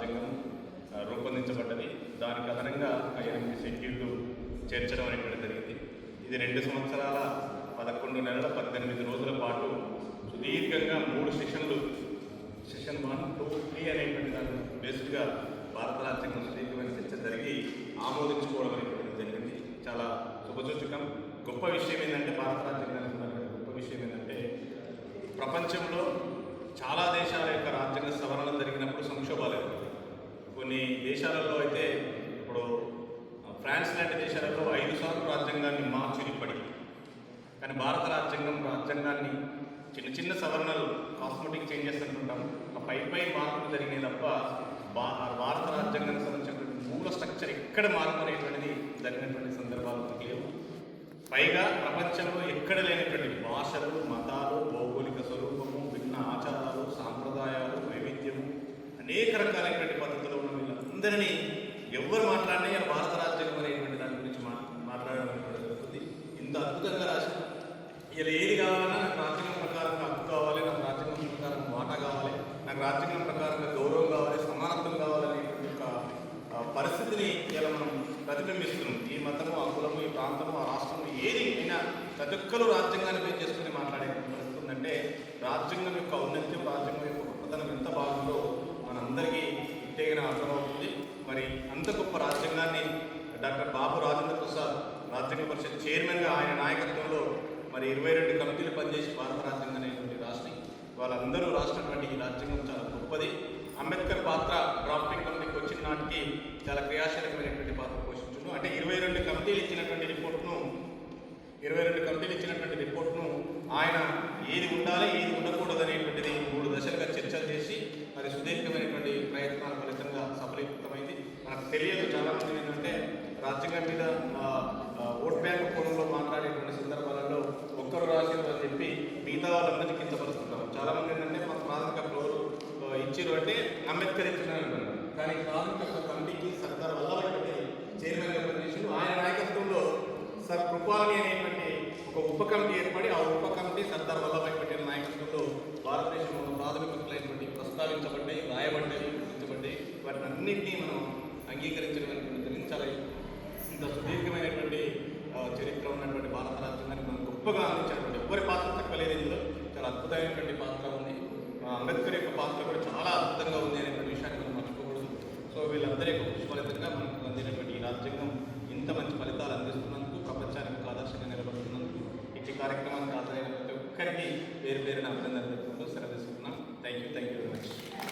రాజ్యాంగం రూపొందించబడ్డది. దానికి అదనంగా 8 షెడ్యూళ్ళు చేర్చడం అనేటువంటి జరిగింది. ఇది 2 సంవత్సరాల 11 నెలల 18 రోజుల పాటు సుదీర్ఘంగా 3 సెషన్లు, సెషన్ 1, 2, 3 అనేటువంటి దాని బేస్డ్గా భారత రాజ్యాంగం సుదీర్ఘమైన చర్చ జరిగి ఆమోదించుకోవడం అనేటువంటిది జరిగింది. చాలా శుభసూచకం. గొప్ప విషయం ఏంటంటే భారత రాజ్యాంగానికి ఉన్నటువంటి గొప్ప విషయం ఏంటంటే ప్రపంచంలో చాలా దేశాల యొక్క రాజ్యాంగ సవరణ జరిగినప్పుడు సంక్షోభాలు. కొన్ని దేశాలలో అయితే ఇప్పుడు ఫ్రాన్స్ లాంటి దేశాలలో 5 సార్లు రాజ్యాంగాన్ని మార్చిరు ఇప్పటికీ. కానీ భారత రాజ్యాంగాన్ని చిన్న చిన్న సవరణలు, కాస్మెటిక్ చేంజెస్ అంటుంటాం, పై మార్పులు జరిగినాయి తప్ప భారత రాజ్యాంగానికి సంబంధించినటువంటి మూల స్ట్రక్చర్ ఎక్కడ మార్పు అనేటువంటిది జరిగినటువంటి సందర్భాలు లేవు. పైగా ప్రపంచంలో ఎక్కడ లేనటువంటి భాషలు, మతాలు, భౌగోళిక స్వరూపము, భిన్న ఆచారాలు, సాంప్రదాయాలు, వైవిధ్యము, అనేక రకాలైనటువంటి పద్ధతులు ఉన్న వీళ్ళందరినీ ఎవరు మాట్లాడినా భారత రాజ్యాంగం అనేటువంటి దాని గురించి మాట్లాడడం అనేటువంటి జరుగుతుంది. ఇంత అద్భుతంగా రాసి ఇలా ఏది కావాలన్నా నాకు రాజ్యాంగం ప్రకారంగా హక్కు కావాలి, నాకు రాజ్యాంగం ప్రకారం వాటా కావాలి, నాకు రాజ్యాంగం ప్రకారంగా గౌరవం కావాలి, సమానత్వం కావాలనేటువంటి ఒక పరిస్థితిని ఇలా మనం ప్రతిబింబిస్తున్నాం. ఈ మతము, ఆ కులము, ఈ ప్రాంతము, ఆ రాష్ట్రము ఏది అయినా ప్రతి ఒక్కరూ రాజ్యాంగాన్ని పే చేసుకుని మాట్లాడే పరిస్థితి ఉందంటే రాజ్యాంగం యొక్క ఔన్నత్యం, రాజ్యాంగం యొక్క గొప్పతనం ఎంత బాగుందో మనందరికీ ఇంతేగానే అర్థమవుతుంది. మరి అంత గొప్ప రాజ్యాంగాన్ని డాక్టర్ బాబు రాజేంద్ర ప్రసాద్ రాజ్యాంగ పరిషత్ చైర్మన్గా ఆయన నాయకత్వంలో మరి 22 కమిటీలు పనిచేసి భారత రాజ్యాంగం అనేటువంటి రాష్ట్రం వాళ్ళందరూ రాసినటువంటి ఈ రాజ్యాంగం చాలా గొప్పది. అంబేద్కర్ పాత్ర డ్రాఫ్టింగ్ కమిటీకి వచ్చిన నాటికి చాలా క్రియాశీలకమైనటువంటి పాత్ర పోషించును. అంటే 22 కమిటీలు ఇచ్చినటువంటి రిపోర్ట్ను ఆయన ఏది ఉండాలి, ఏది ఉండకూడదు అనేటువంటిది 3 దశలుగా చర్చలు చేసి మరి సుదీర్ఘమైనటువంటి ప్రయత్నాల ఫలితంగా సఫలీకృతమైంది. మనకు తెలియదు చాలామంది ఏంటంటే రాజ్యాంగం మీద ఓట్ బ్యాంక్ కోణంలో మాట్లాడేటువంటి సందర్భాలలో ఒక్కరు రాసిరు అని చెప్పి మిగతా వాళ్ళందరినీ కించపరుస్తుంటారు. చాలామంది ఏంటంటే మాకు ప్రాథమిక ఫ్లోర్ ఇచ్చిరు అంటే అంబేద్కర్ ఇచ్చినారు. కానీ ప్రాథమిక కమిటీకి సర్దార్ వల్లభాయ్ పటేల్ చైర్మన్గా పనిచేసి ఆయన నాయకత్వంలో సర్ కృపాలని అనేటువంటి ఒక ఉప కమిటీ ఏర్పడి ఆ ఉప కమిటీ సర్దార్ వల్లభాయ్ పటేల్ నాయకత్వంలో భారతదేశంలో ప్రాథమిక హక్కులైనటువంటి ప్రస్తావించబడ్డాయి, రాయబడ్డాయి, గుర్తించబడ్డాయి. వాటిని అన్నింటినీ మనం అంగీకరించడం జరిగింది. చాలా ఇంత సుదీర్ఘమైనటువంటి చరిత్ర ఉన్నటువంటి భారత రాజ్యాంగాన్ని మనం గొప్పగా అందించినటువంటి ఎవరి పాత్ర తక్కువ లేదు. ఇందులో చాలా అద్భుతమైనటువంటి పాత్ర ఉంది. అంబేద్కర్ యొక్క పాత్ర కూడా చాలా అద్భుతంగా ఉంది అనేటువంటి విషయాన్ని మనం మర్చిపోకూడదు. సో వీళ్ళందరి యొక్క పుష్పలితంగా మనకు అందినటువంటి ఈ రాజ్యాంగం ఇంత మంచి ఫలితాలు అందిస్తున్నందుకు, ప్రపంచానికి ఆదర్శంగా నిలబడుతున్నందుకు, ఇట్టి కార్యక్రమానికి హాజరైన ప్రతి ఒక్కరికి పేరు పేరున అభినందనలు.